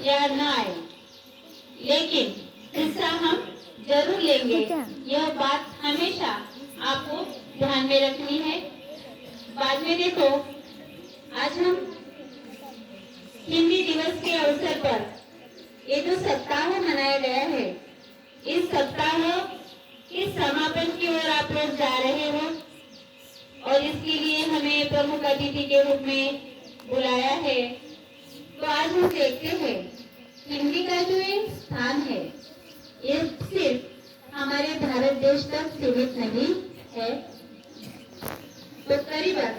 या न आए, लेकिन हिस्सा हम जरूर लेंगे। यह बात हमेशा आपको ध्यान में रखनी है। बाद में देखो, आज हम हिंदी दिवस के अवसर पर ये जो सप्ताह मनाया गया है, इस सप्ताह के समापन की ओर आप लोग जा रहे हो और इसके लिए हमें प्रमुख अतिथि के रूप में बुलाया है। तो आज हम देखते हैं हिंदी का जो एक स्थान है, ये सिर्फ हमारे भारत देश तक सीमित नहीं है। तो करीबन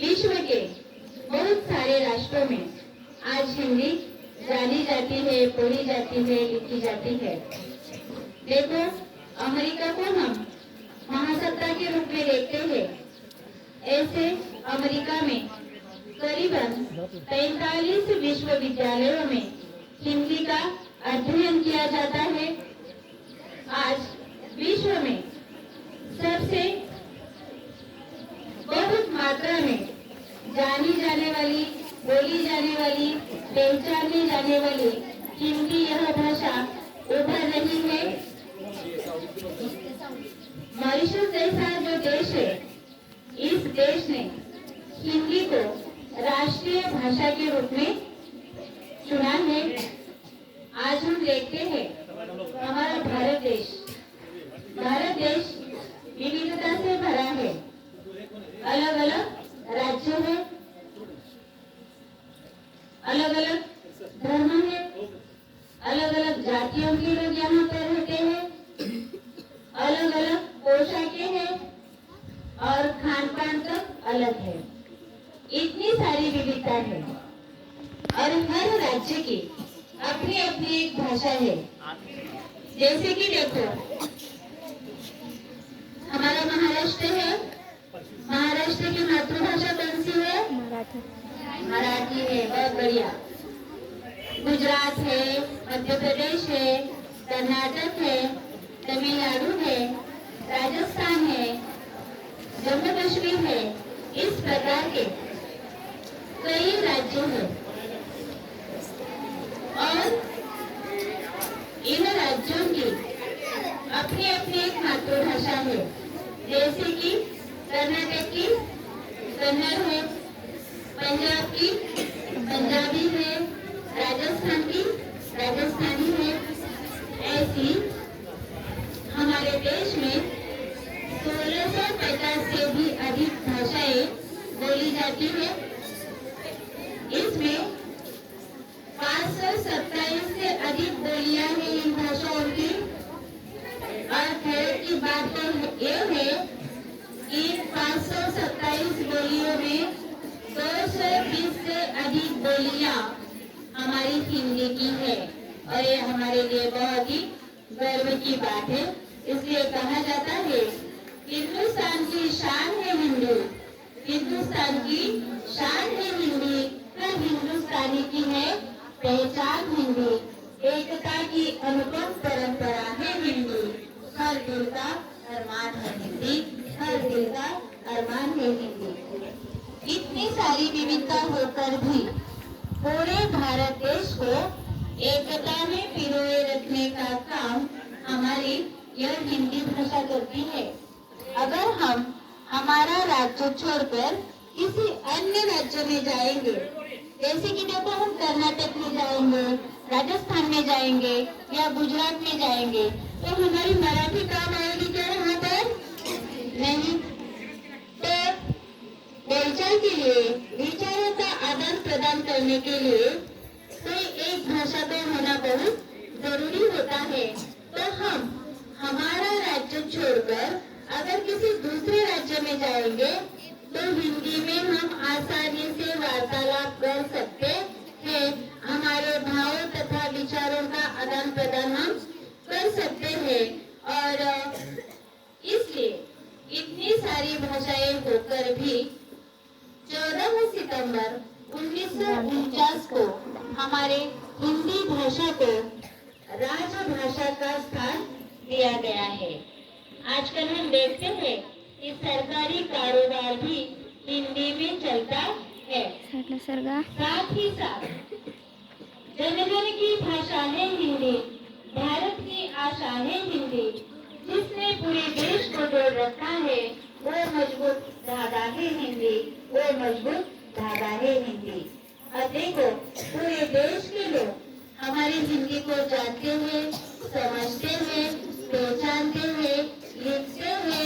विश्व के बहुत सारे राष्ट्रों में आज हिंदी जानी जाती है, बोली जाती है, लिखी जाती है। देखो, अमेरिका को हम महासत्ता के रूप में देखते हैं। ऐसे अमेरिका में करीबन 45 विश्वविद्यालयों में हिंदी का अध्ययन किया जाता है। आज विश्व में सबसे बहुत मात्रा में जानी जाने वाली, बोली जाने वाली, पहचानी जाने वाली हिंदी यह भाषा उभर रही है। मॉरिशस जैसा जो देश है, इस देश ने हिंदी को राष्ट्रीय भाषा के रूप में चुना है। आज हम देखते हैं हमारा भारत देश विविधता से भरा है। अलग अलग राज्य है, अलग अलग धर्म है, अलग अलग जातियों के लोग यहाँ पर रहते हैं, अलग अलग पोशाकें हैं और खान पान तक अलग है। इतनी सारी विविधता है और हर राज्य की अपनी अपनी एक भाषा है। जैसे कि देखो, हमारा महाराष्ट्र है, महाराष्ट्र की मातृभाषा कौन सी है? मराठी है, बहुत बढ़िया। गुजरात है, मध्य प्रदेश है, कर्नाटक है, तमिलनाडु है, राजस्थान है, जम्मू कश्मीर है। इस प्रकार के कई राज्य हैं और इन राज्यों की अपनी अपनी एक मातृभाषा है। जैसे कि कर्नाटक की कन्नड़ है, पंजाब की पंजाबी है, राजस्थान की राजस्थानी है। ऐसी हमारे देश में 1650 से भी अधिक भाषाएं बोली जाती है। इसमें 527 से अधिक बोलियां हैं इन भाषाओं की। और खैर की बात तो ये है कि 527 बोलियों में 220 से अधिक बोलियां हमारी हिंदी की है और ये हमारे लिए बहुत ही गर्व की बात है। इसलिए कहा जाता है हिंदुस्तान की शान है हिंदी, हिंदुस्तान की शान है हिंदी, हर हिंदुस्तानी की है पहचान हिंदी, एकता की अनुपम परंपरा है हिंदी, हर दिल का अरमान है हिंदी, हर दिल का अरमान है हिंदी। इतनी सारी विविधता होकर भी पूरे भारत देश को एकता में पिरोए रखने का काम हमारी यह हिंदी भाषा करती है। अगर हम हमारा राज्य छोड़कर किसी अन्य राज्य में जाएंगे, जैसे कि देखो हम कर्नाटक में जाएंगे, राजस्थान में जाएंगे या गुजरात में जाएंगे, तो हमारी मराठी काम आएगी क्या यहाँ पर? नहीं। तो बोलचाल के लिए, विचारों का आदान प्रदान करने के लिए कोई एक भाषा तो होना बहुत जरूरी होता है। तो हम हमारा राज्य छोड़कर अगर किसी दूसरे राज्य में जाएंगे तो हिंदी में हम आसानी से वार्तालाप कर सकते हैं। हमारे भावों तथा विचारों का आदान प्रदान हम कर सकते हैं। और इसलिए इतनी सारी भाषाएं होकर भी 14 सितंबर 1949 को हमारे हिंदी भाषा को राजभाषा का स्थान दिया गया है। आजकल हम देखते हैं कि सरकारी कारोबार भी हिंदी में चलता है। साथ ही साथ जन जन की भाषा है हिंदी, भारत की आशा है हिंदी, जिसने पूरे देश को जोड़ रखा है वो मजबूत धागा है हिंदी, वो मजबूत धागा है हिंदी। अब देखो पूरे देश के लोग हमारी हिंदी को जानते हुए, समझते हुए, पहचानते हुए, लिखते हुए,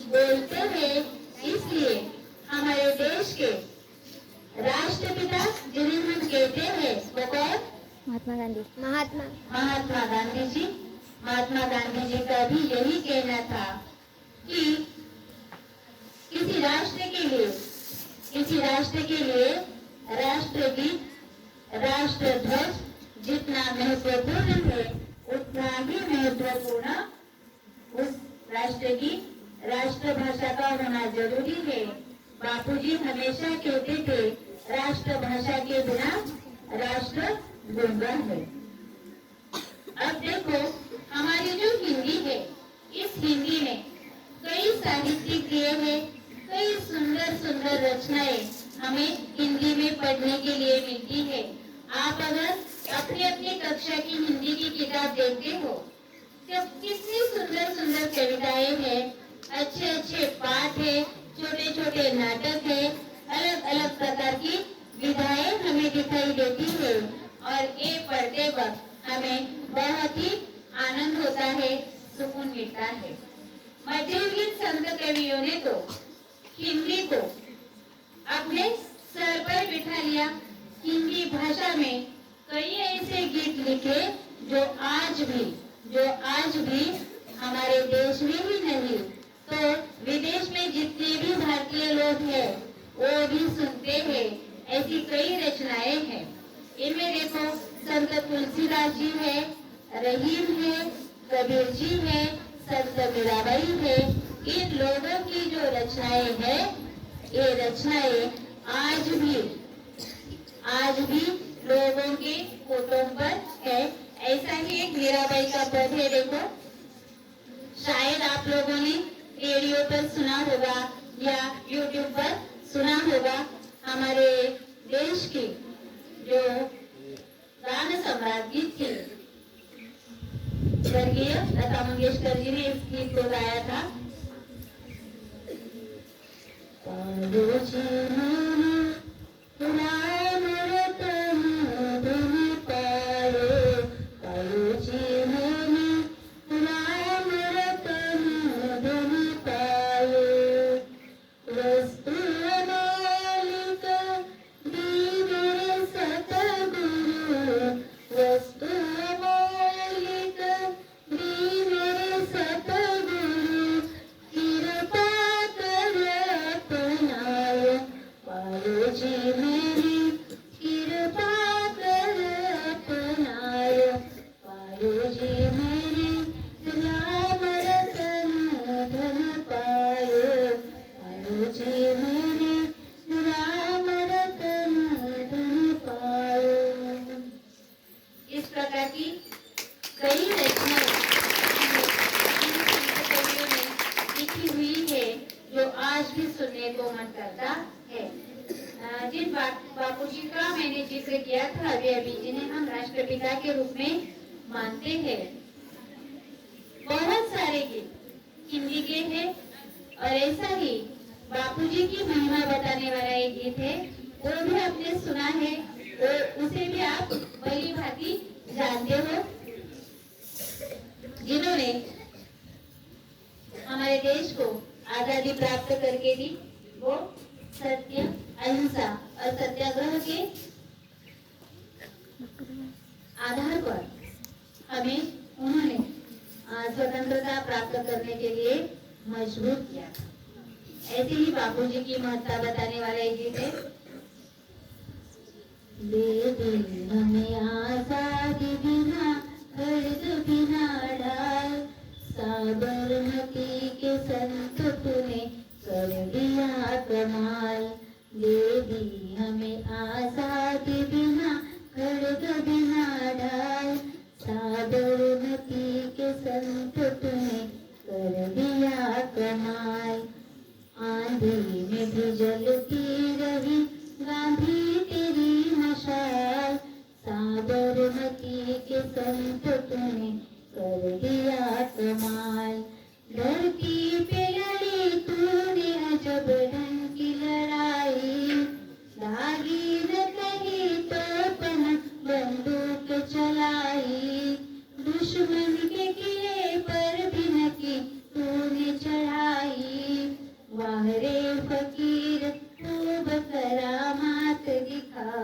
बोलते हुए, इसलिए हमारे देश के राष्ट्रपिता जिन्हें हम कहते हैं वो कौन? महात्मा गांधी। महात्मा गांधी जी। महात्मा गांधी जी का भी यही कहना था कि किसी राष्ट्र के लिए राष्ट्रगीत, राष्ट्रध्वज जितना महत्वपूर्ण है उतना ही महत्वपूर्ण उस राष्ट्र की राष्ट्रभाषा का होना जरूरी है। बापूजी हमेशा कहते थे राष्ट्रभाषा के बिना राष्ट्र गूंगा है। अब देखो हमारी जो हिंदी है, इस हिंदी में कई साहित्यिक क्रिया है, कई सुंदर सुंदर रचनाएं हमें हिंदी में पढ़ने के लिए मिलती है। आप अगर अपनी अपनी कक्षा की हिंदी की किताब देखते हो तो कितनी सुंदर सुंदर कविताएं हैं, अच्छे अच्छे पाठ है, छोटे छोटे नाटक है, अलग अलग प्रकार की विधाएं हमें दिखाई देती है और ये पढ़ते वक्त हमें बहुत ही आनंद होता है, सुकून मिलता है। मध्ययुगीन संत कवियों ने तो हिंदी को अपने सर पर बिठा लिया। हिंदी भाषा में कई ऐसे गीत लिखे जो आज भी हमारे देश में ही नहीं तो विदेश में जितने भी भारतीय लोग हैं वो भी सुनते हैं। ऐसी कई रचनाएं हैं। इनमें देखो संत तुलसीदास जी है, रहीम है, कबीर जी है, संत मीराबाई है। इन लोगों की जो रचनाएं हैं, ये रचनाएं आज भी लोगों के फोटो पर है। ऐसा ही एक मीराबाई का पद है, देखो शायद आप लोगों ने रेडियो पर सुना होगा या यूट्यूब पर सुना होगा। हमारे देश की जो गान सम्राट गीत थी, स्वर्गीय लता मंगेशकर जी ने इस गीत को गाया था। इस प्रकार की कई रचनाएं लिखी हुई है जो आज भी सुनने को मन करता है। जिन बापूजी का मैंने जिक्र किया था अभी जिन्हें हम राष्ट्रपिता के रूप में मानते हैं, बहुत सारे गीत हिंदी के हैं और ऐसा ही बापूजी की महिमा बताने वाला एक गीत है, वो भी आपने सुना है, उसे भी आप भली भांति जानते हो। जिन्होंने हमारे देश को आजादी प्राप्त करके दी, वो सत्य, अहिंसा और सत्याग्रह के आधार पर हमें उन्होंने स्वतंत्रता प्राप्त करने के लिए मजबूर किया। ऐसे ही बापूजी की महत्ता बताने वाला एक गीत है, दे दे हमें आजादी बिना खर्च बिना ढाल, साबरमती के संत तूने कर दिया कमाल। दे दी हमें आजादी बिना खर्च बिना ढाल, साबरमती के संत तूने कर दिया कमाल। आंधी में भी जलती रही गांधी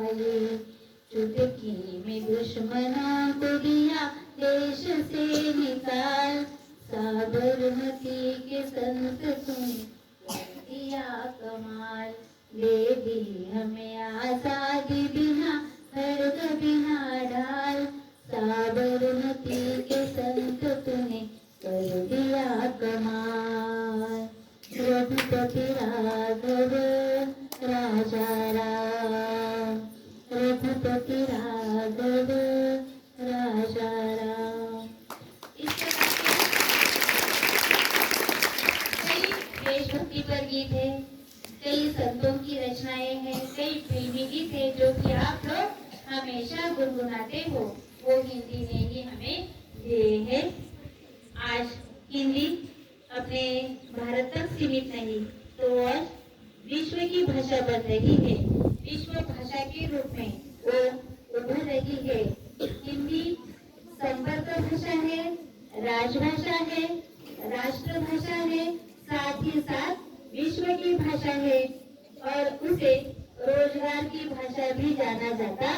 वाले, चुटकी में दुश्मनों को दिया देश से निकाल, साबरमती के संत तुमने दिया कमाल, दे दी हमें आजादी बिना खड्ग बिना ढाल, साबरमती के संत तूने कर दिया कमाल, रघुपति राघव राजा राम, रघुपति राघव राजा राम। इस कई देशभक्ति पर गीत है, कई संतों की रचनाएं हैं, कई फिल्मी गीत है जो कि आप लोग हमेशा गुनगुनाते हो, वो हिंदी ने ही हमें दिए हैं। आज हिंदी अपने भारत तक सीमित नहीं तो आज विश्व की भाषा बन रही है, विश्व भाषा के रूप में वो उभर रही है। हिंदी संपर्क भाषा है, राजभाषा है, राष्ट्रभाषा है, साथ ही साथ विश्व की भाषा है और उसे रोजगार की भाषा भी जाना जाता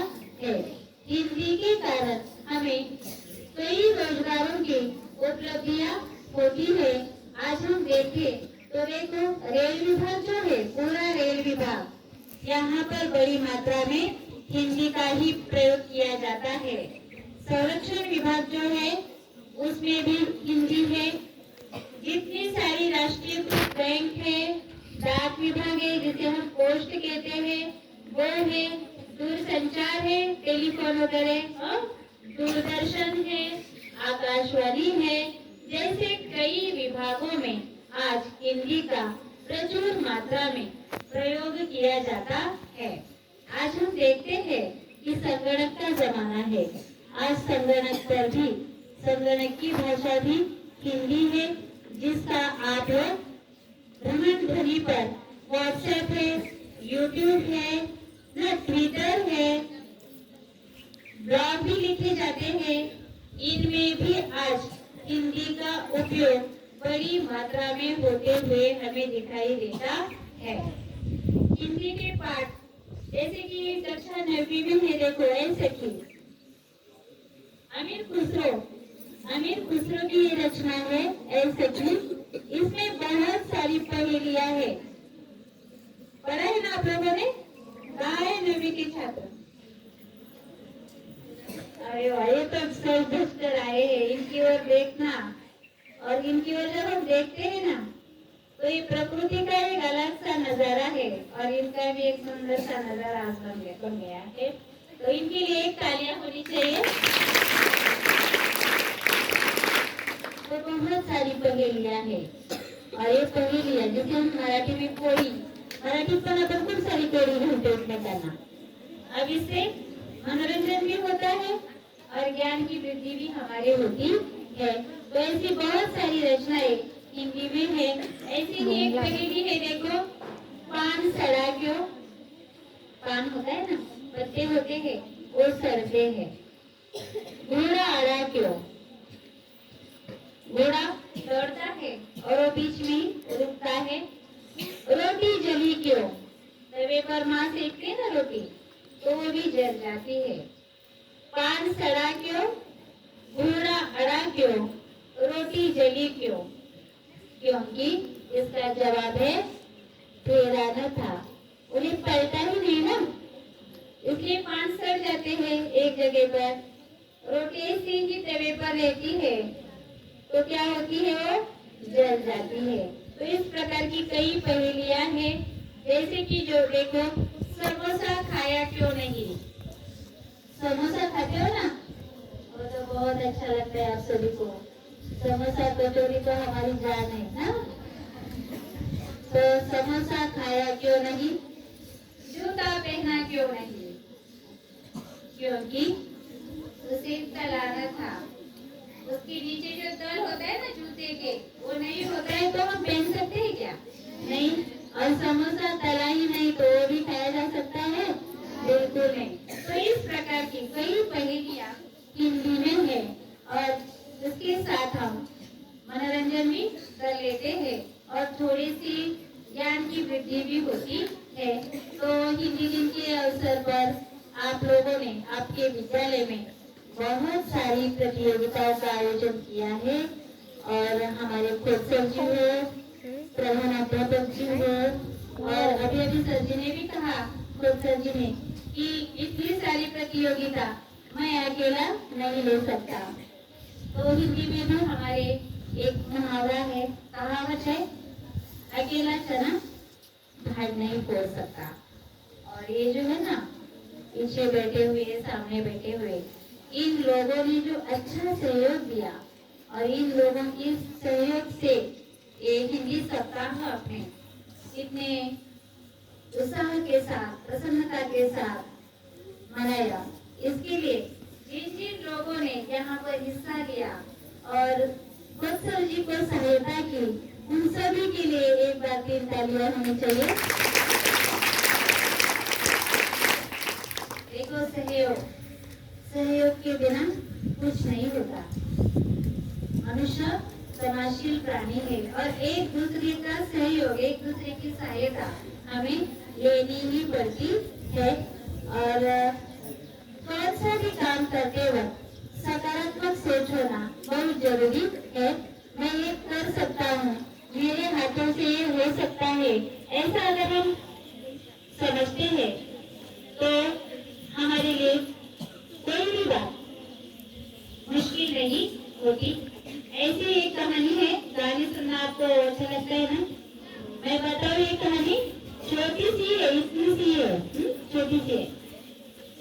है। हिंदी के कारण हमें कई रोजगारों की उपलब्धियां होती है। आज हम देखें तो देखो रेल विभाग जो है, पूरा रेल विभाग यहाँ पर बड़ी मात्रा में हिंदी का ही प्रयोग किया जाता है। संरक्षण विभाग जो है उसमें भी हिंदी है। जितनी सारी राष्ट्रीयकृत बैंक है, डाक विभाग है जिसे हम पोस्ट कहते हैं वो है, दूरसंचार है, टेलीफोन वगैरह, और दूरदर्शन है, आकाशवाणी है, जैसे कई विभागों में आज हिंदी का प्रचुर मात्रा में प्रयोग किया जाता है। आज हम देखते हैं कि संगणक का जमाना है। आज संगणक पर भी, संगणक की भाषा भी हिंदी है, जिसका आप भ्रमण ध्वनि पर व्हाट्सएप है, यूट्यूब है, ट्विटर है, ब्लॉग भी लिखे जाते हैं। इनमें भी आज हिंदी का उपयोग बड़ी मात्रा में होते हुए हमें दिखाई देता है। हिंदी के पाठ जैसे कि कक्षा 9वीं में है, देखो ऐसे की अमीर खुसरो की ये रचना है ऐसे की, इसमें बहुत सारी पहेलियां है। पढ़ा है ना आप लोगों ने? कहा है 9वीं के छात्र? अरे वाह, ये तो सब डस्टर आए हैं, इनकी ओर देखना। और इनकी ओर जब हम देखते हैं ना तो ये प्रकृति का एक अलग सा नजारा है और इनका भी एक सुंदर सा नजारा आज बन गया है। तो इनके लिए एक तालियां होनी चाहिए। तो बहुत सारी पहेलियां हैं और ये पहेलियां जैसे हम मराठी में कोडी, मराठीत पण आपण खूप सारी कोडी घालतो एकमेकांना। अब इससे मनोरंजन भी होता है और ज्ञान की वृद्धि भी हमारे होती है। तो ऐसी बहुत सारी रचनाएं हिंदी में है। ऐसी ही एक पहेली है, देखो, पान सड़ा क्यों? पान होता है ना, पत्ते होते हैं, वो सड़ते हैं। घोड़ा अड़ा क्यों? घोड़ा दौड़ता है और वो बीच में रुकता है। रोटी जली क्यों? तवे पर माँ सेकते हैं ना रोटी, तो वो भी जल जाती है। पान सड़ा क्यों? घोड़ा अड़ा क्यों? रोटी जली क्यों? क्योंकि इसका जवाब है फेरा न था, उन्हें पलटा ही नहीं ना, इसलिए पान सड़ जाते हैं एक जगह पर। रोटी ऐसी ही तवे पर रहती है तो क्या होती है, वो जल जाती है। तो इस प्रकार की कई पहेलियां हैं। जैसे कि जो देखो, समोसा खाया क्यों नहीं? समोसा खाते हो ना, वो तो बहुत अच्छा लगता है आप सभी को। समोसा कचौरी तो हमारी जान है ना। तो समोसा खाया क्यों नहीं? जूता पहना क्यों नहीं? क्योंकि उसे तलाना था। उसके नीचे जो तल होता है ना जूते के, वो नहीं होता है तो हम पहन सकते हैं क्या? नहीं। और समोसा तला ही नहीं तो वो भी खाया जा सकता है? बिल्कुल नहीं। तो इस प्रकार की कई पहेलियां हिंदी में है और इसके साथ हम मनोरंजन भी कर लेते हैं और थोड़ी सी ज्ञान की वृद्धि भी होती है। तो हिंदी दिन के अवसर पर आप लोगों ने आपके विद्यालय में बहुत सारी प्रतियोगिताओं का आयोजन किया है और हमारे खोज सर जी हो, प्रधानाध्यापक जी हो और अभी अभी सर जी ने भी कहा, खोज सर जी ने, कि इतनी सारी प्रतियोगिता मैं अकेला नहीं ले सकता। तो हिंदी में भी हमारे एक मुहावरा है, कहावत है, अकेला चना भाग नहीं फोड़ सकता। और ये जो है ना, पीछे बैठे हुए, सामने बैठे हुए, इन लोगों ने जो अच्छा सहयोग दिया और इन लोगों के सहयोग से ये हिंदी सप्ताह अपने इतने उत्साह के साथ, प्रसन्नता के साथ मनाया। इसके लिए जिन जिन लोगों ने यहाँ पर हिस्सा लिया और सर जी को सहायता की, उन सभी के लिए एक बार 3 तालियां होनी चाहिए। देखो, सहयोग के बिना कुछ नहीं होता। मनुष्य समाजशील प्राणी है और एक दूसरे का सहयोग, एक दूसरे की सहायता हमें लेनी ही पड़ती है। और कौन सा भी काम करते वक्त सकारात्मक सोच होना बहुत जरूरी है। मैं ये कर सकता हूँ, मेरे हाथों से ये हो सकता है, ऐसा अगर हम समझते हैं तो हमारे लिए कोई भी बात मुश्किल नहीं होती। ऐसी एक कहानी है, कहानी सुनना आपको अच्छा लगता है ना? मैं बताऊँ, ये कहानी छोटी सी है, इतनी सी है, छोटी सी है।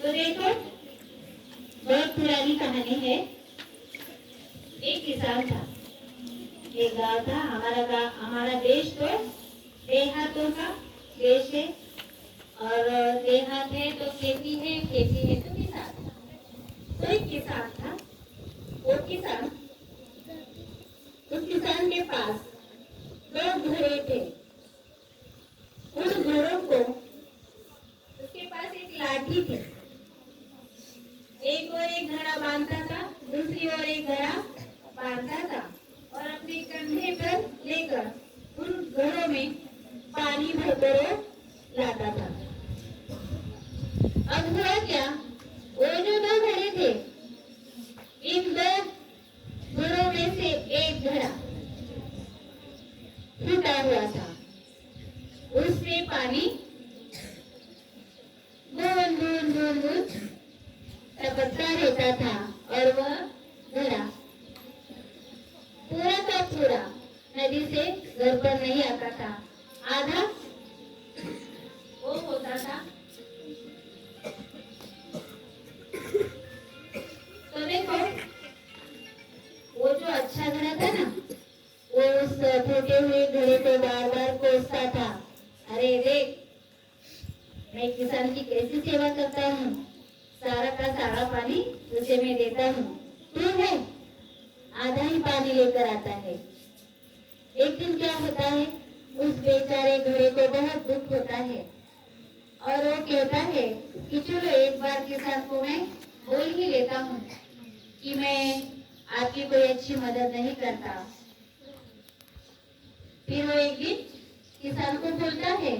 तो देखो, बहुत पुरानी कहानी है। एक किसान था, एक गांव था। हमारा देश तो देहातों का देश है और देहात है तो खेती है, खेती है तो किसान। तो एक किसान था, उस किसान के पास 2 घड़े थे। उन घड़ों को, उसके पास एक लाठी थी, एक और एक घड़ा बांधता था, दूसरी ओर एक घड़ा बांधता था और अपने कंधे पर लेकर उन घड़ों में पानी भरकर लाता था। अब हुआ क्या, वो जो 2 घड़े थे, इन 2 घड़ों में से एक घड़ा फूटा हुआ था। उसमें पानी बूंद बूंद बूंद बूंद टपकता रहता था और वह घड़ा पूरा का पूरा नदी से घर पर नहीं आता था, आधा वो होता था। तो देखो, वो जो अच्छा घड़ा था ना, वो उस फूटे हुए घड़े को बार बार कोसता था। अरे देख, मैं किसान की कैसी सेवा करता हूँ, सारा का सारा पानी तुझे मैं देता हूँ, तू है आधा ही पानी लेकर आता है। एक दिन क्या होता है, उस बेचारे घड़े को बहुत दुख होता है और वो कहता है कि चलो एक बार किसान को मैं बोल ही लेता हूँ कि मैं आपकी कोई अच्छी मदद नहीं करता। फिर वो एक दिन किसान को बोलता है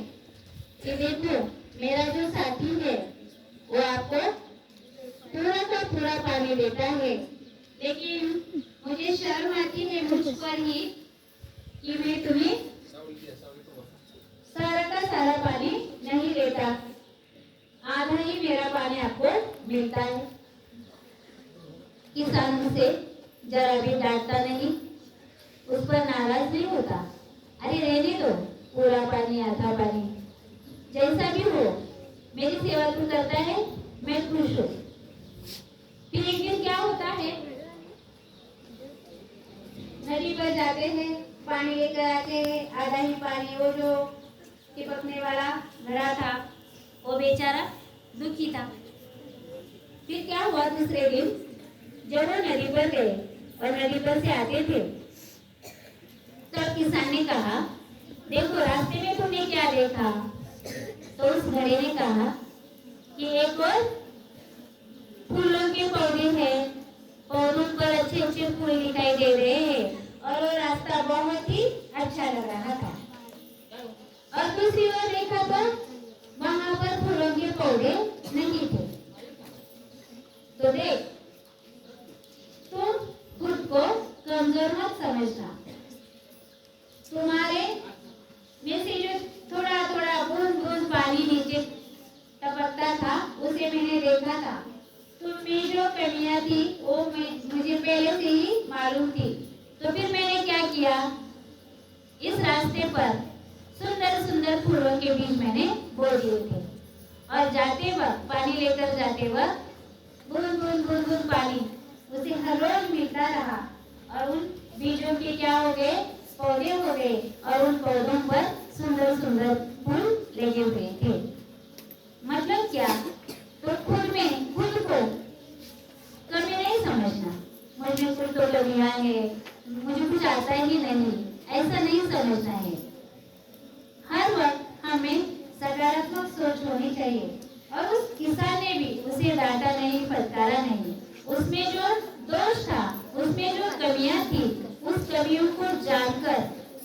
कि देखो, मेरा जो साथी है वो आपको पूरा का पूरा पानी देता है, लेकिन मुझे शर्म आती है मुझ पर ही कि मैं तुम्हें सारा का सारा पानी नहीं देता, आधा ही मेरा पानी आपको मिलता है। किसान उसे जरा भी डांटता नहीं, उस पर नाराज नहीं होता। अरे रहने दो, पूरा पानी आधा पानी जैसा भी हो, मेरी सेवा तू करता है, मैं खुश हूँ। फिर एक दिन क्या होता है, नदी पर जाते हैं, पानी लेकर आते हैं, आधा ही पानी। वो जो टिपकने वाला घड़ा था, वो बेचारा दुखी था। फिर क्या हुआ, दूसरे दिन जब वो नदी पर गए और नदी पर से आते थे, तब किसान ने कहा, देखो रास्ते में तुमने क्या देखा? तो उस घड़े ने कहा कि एक और फूलों के पौधे हैं, पौधों पर अच्छे अच्छे फूल दिखाई दे रहे हैं और वो रास्ता बहुत ही अच्छा लग रहा था। और दूसरी ओर देखा तो वहां पर फूलों के पौधे नहीं थे। कहा था, तुम में जो कमियां थी वो मुझे पहले से ही मालूम थी। तो फिर मैंने क्या किया, इस रास्ते पर सुंदर सुंदर फूलों के बीज मैंने बो दिए थे और जाते वक्त पानी लेकर जाते वक्त बूंद बूंद बूंद बूंद पानी उसे हर रोज मिलता रहा और उन बीजों के क्या हो गए, पौधे हो गए और उन पौधों पर सुंदर सुंदर फूल लगे हुए थे। मतलब क्या, तो खुद को कमी नहीं समझना, मुझे कुछ तो कमियां है, मुझे कुछ आता ही नहीं, ऐसा नहीं समझना है। हर वक्त हमें सकारात्मक सोच होनी चाहिए। और उस किसान ने भी उसे डांटा नहीं, फटकारा नहीं, उसमें जो दोष था, उसमें जो कमियां थी, उस कमियों को जानकर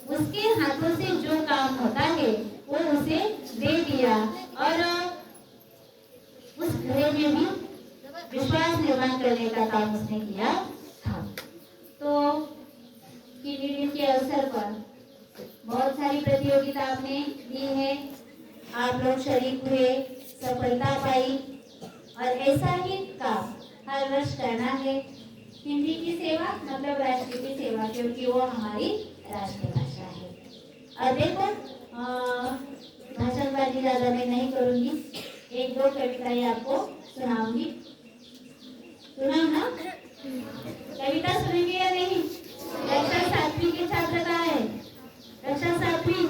उसके हाथों से जो काम होता है वो उसे दे दिया और उस घरे में भी विश्वास निर्माण करने का काम उसने किया था। तो दिन के अवसर पर बहुत सारी प्रतियोगिता आपने दी है, आप लोग शरीक हुए, सफलता पाई और ऐसा ही काम हर वर्ष करना है। हिंदी की सेवा मतलब राष्ट्र की सेवा, क्योंकि वो हमारी राष्ट्रीय भाषा है। और देखो भाषणबाजी ज्यादा मैं नहीं करूंगी, एक दो कविताएं आपको सुनाऊंगी। सुनाओ ना, कविता सुनेंगे या नहीं? कक्षा 7वीं के छात्र का है, कक्षा 7वीं,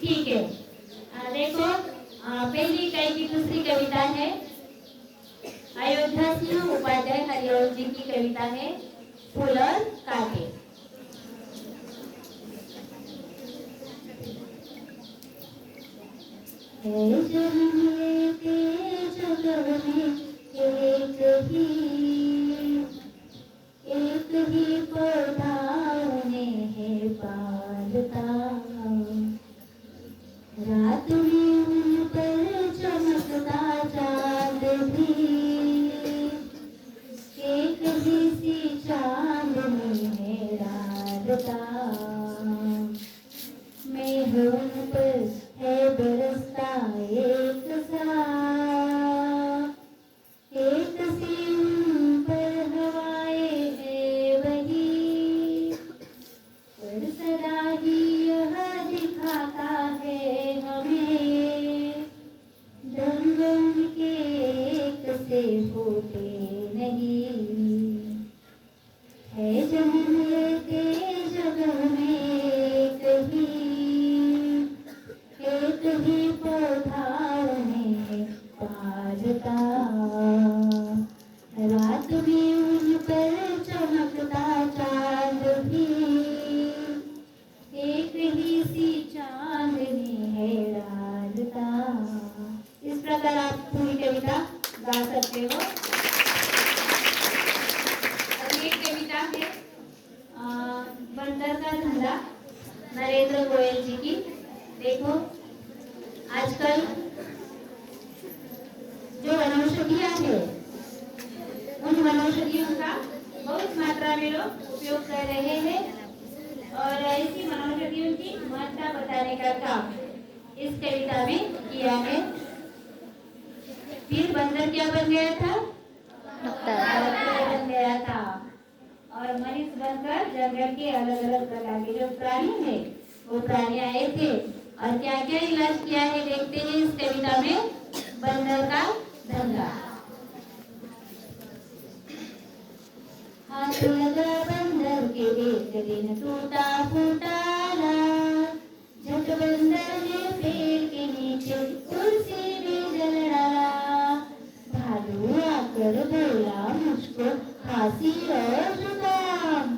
ठीक है। देखो पहली इकाई की दूसरी कविता है अयोध्या सिंह उपाध्याय हरिओम जी की कविता है फूल और कांटे। एक ही पौधा उन्हें है पालता, रात में उन पर चमकता चांद भी, एक ही सी चांदनी है डालता, मेघ उन पर है बरसता एक सा, एक सी उन पर हवाएं है वही, पर सदा ही यह दिखाता है हमें, रंग उनके एक से होते नहीं, है जन्म लेते जगह में कहीं, एक ही पौधा उन्हें पालता, रात में उन पर चमकता चांद भी, एक ही सी चांदनी है डालता। इस प्रकार आप पूरी कविता गा सकते हो। अगली एक कविता है बंदर का धंधा, नरेंद्र गोयल जी की। देखो आजकल जो वनौषधियां है, उन वनौषधियों का बहुत मात्रा में लोग उपयोग कर रहे हैं और ऐसी वनौषधियों की महत्ता बताने का काम इस कविता में किया है। फिर बंदर क्या बन गया था? डॉक्टर बन गया था और मरीज बनकर जंगल के अलग अलग प्रकार के जो प्राणी है वो प्राणी आए थे और क्या क्या इलाज किया है देखते हैं इस कविता में। बंदर का धंधा। हाथ लगा बंदर के एक दिन टूटा फूटा ला, झट बंदर ने पेड़ के नीचे तुलसी भी जल डाला, भालू आकर बोला मुझको खांसी और जुकाम,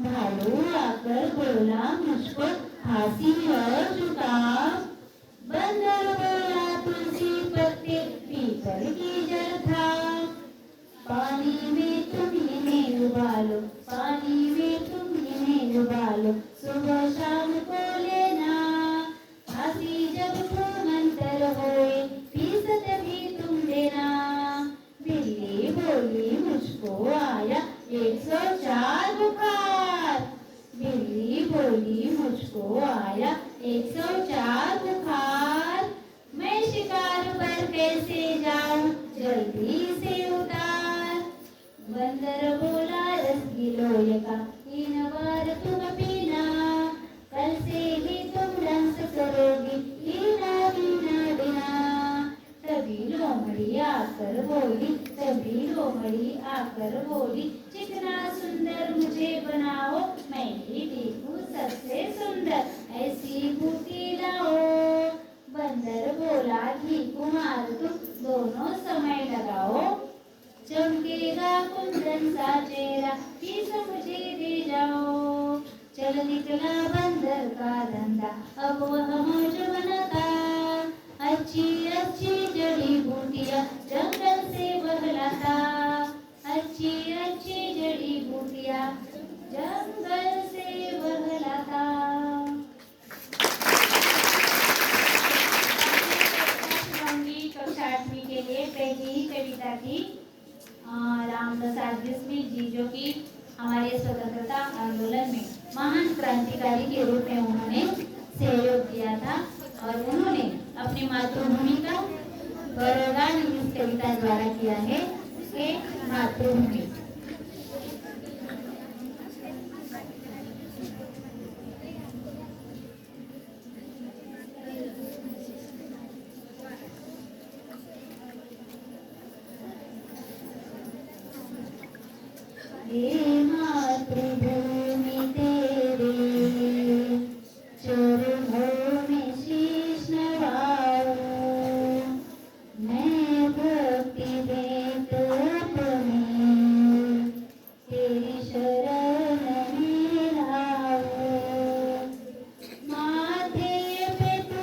भालू आकर बोला मुझको खांसी और जुकाम, बंदर बोला तुलसी पत्ते पीपल की जड़ था, पानी में तुम इन्हें उबालो, पानी में तुम इन्हें उबालो, सुबह शाम को लेना, खांसी जब मंतर होए फीसद भी तुम देना, बिल्ली बोली मुझको आया 104 बुखार, बिल्ली बोली मुझको आया 104 पर कैसे जाऊं जल्दी से उतार। बंदर बोला रस गिलोय का 3 बार तुम पीना, कल से ही तुम डांस करोगी लीना बीना बिना। तभी लोमड़ी आकर बोली, तभी लोमड़ी आकर बोली, चिकना सुंदर मुझे बनाओ, मैं ही दिखूं सबसे सुंदर, ऐसी बूटी लाओ। बंदर बोला घी कुमार तुम दोनों समय लगाओ, चमकेगा कुंदन सा चेहरा फीस मुझे दे जाओ। चल निकला बंदर का धंधा, अब वह मौज बनाता, अच्छी अच्छी जड़ी बूटियां जंगल से बहलाता, अच्छी अच्छी जड़ी बूटियां जंगल से बहलाता। कक्षा 8वीं के लिए पहली ही कविता थी राम प्रसाद बिस्मिल जी, जो कि हमारे स्वतंत्रता आंदोलन में महान क्रांतिकारी के रूप में उन्होंने सहयोग दिया था और उन्होंने अपनी मातृभूमि का गौरवगान इस कविता द्वारा किया है। मातृभूमि। हे मातृभूमि तेरे चरणों में शीश नवाऊं, मैं भक्ति देत अपनी तेरी शरण में आऊं। माथे पे तू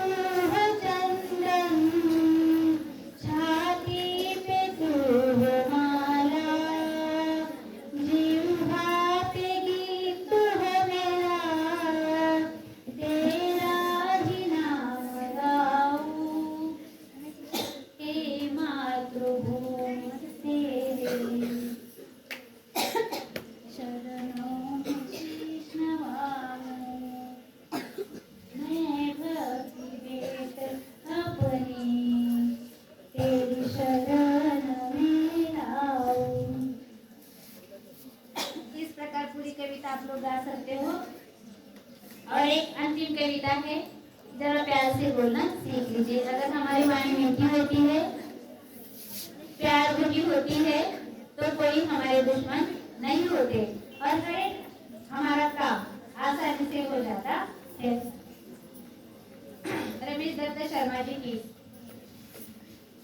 है चंदन, छाती पे तू है माला, जिह्वा पे गीत है मेरा, तेरा ही नाम गाऊं। हे मातृभूमि तेरे शरणों में शीश नवाऊं, मैं भक्ति देत अपनी तेरी शरण में आऊं। इस प्रकार पूरी कविता आप लोग गा सकते हो। और एक अंतिम कविता है, जरा प्यार से बोलना सीख लीजिए। अगर हमारी वाणी मीठी होती है, प्यार भरी होती है, तो कोई हमारे दुश्मन नहीं होते और हर एक हमारा काम आसानी से हो जाता है। रमेश दत्त शर्मा जी की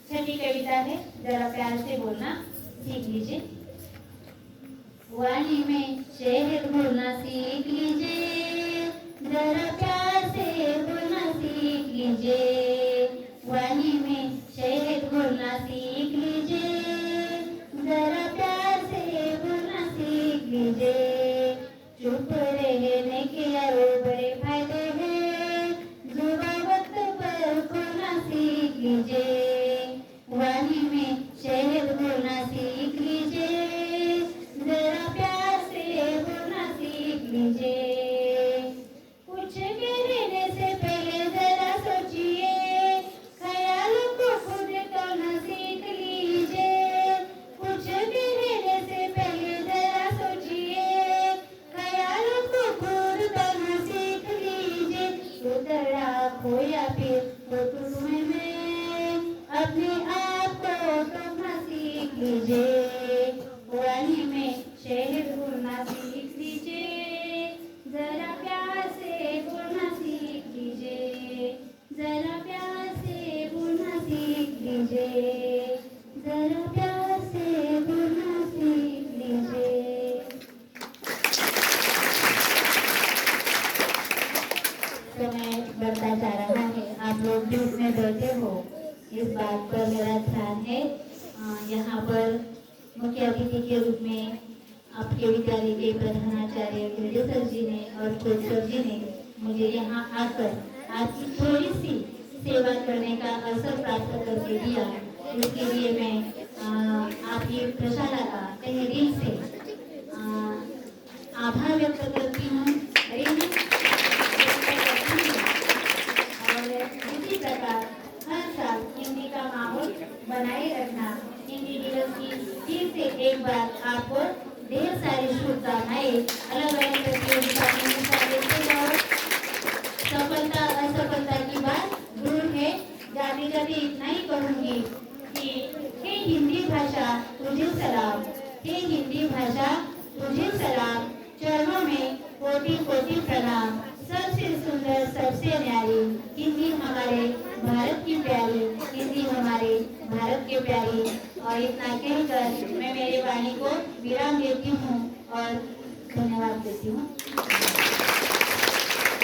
छठी कविता है, जरा प्यार से बोलना सीख लीजिए। वाणी में शहद घोलना सीख लीजिए, जरा प्यार से बोलना सीख लीजिए। वाणी में शहद घोलना सीख लीजिए, जरा प्यार से बोलना सीख लीजिए। चुप रहने के और बड़े फायदे हैं, जुबान वक्त पर खोलना सीख लीजिए। वाणी में शहद घोलना सीख लीजिए, जरा प्यार से बोलना सीख लीजिए। कुछ कहने से पहले जरा सोचिए, ख्यालों को खुद करना सीख लीजिए। कुछ कहने से पहले जरा सोचिए, ख्यालों को खुद करना सीख लीजिए। उतरा खोया फिर तो तुम्हें मैं अपने आप को करना सीख लीजिए। वाणी में शहद घोलना सीख लीजिए, जरा प्यार से बोलना सीख लीजिए। जरा प्यार से बोलना सीख लीजिए, जरा प्यार से बोलना सीख लीजिए। समय बढ़ता जा रहा है, आप लोग भी उसमें बैठे हो, इस बात पर मेरा ध्यान है। यहाँ पर मुख्य अतिथि के रूप में आपके विद्यालय के प्रधानाचार्य गिरडे सर जी ने और खोज सर जी ने मुझे यहाँ आकर आपकी थोड़ी सी सेवा करने का अवसर प्राप्त करके दिया। इसके लिए मैं आपकी प्रशाला का तहे दिल से आभार व्यक्त करती हूँ। और इसी प्रकार हर साल हिंदी का माहौल हिंदी दिवस की फिर से एक बार आपको ढेर सारी शुभकामनाएं। अलग अलग प्रतियोगिता में हिस्सा लेते जाओ। सफलता असफलता की बात दूर है। जाते जाते इतना ही कहूंगी कि हे हिंदी भाषा तुझे सलाम, हे हिंदी भाषा तुझे सलाम, चरणों में कोटि कोटि प्रणाम। सबसे सुंदर सबसे न्यारी हिंदी हमारे भारत की प्यारी, हिंदी हमारे भारत के प्यारी। और इतना कहकर मैं मेरे वाणी को विराम देती हूँ और धन्यवाद देती हूँ।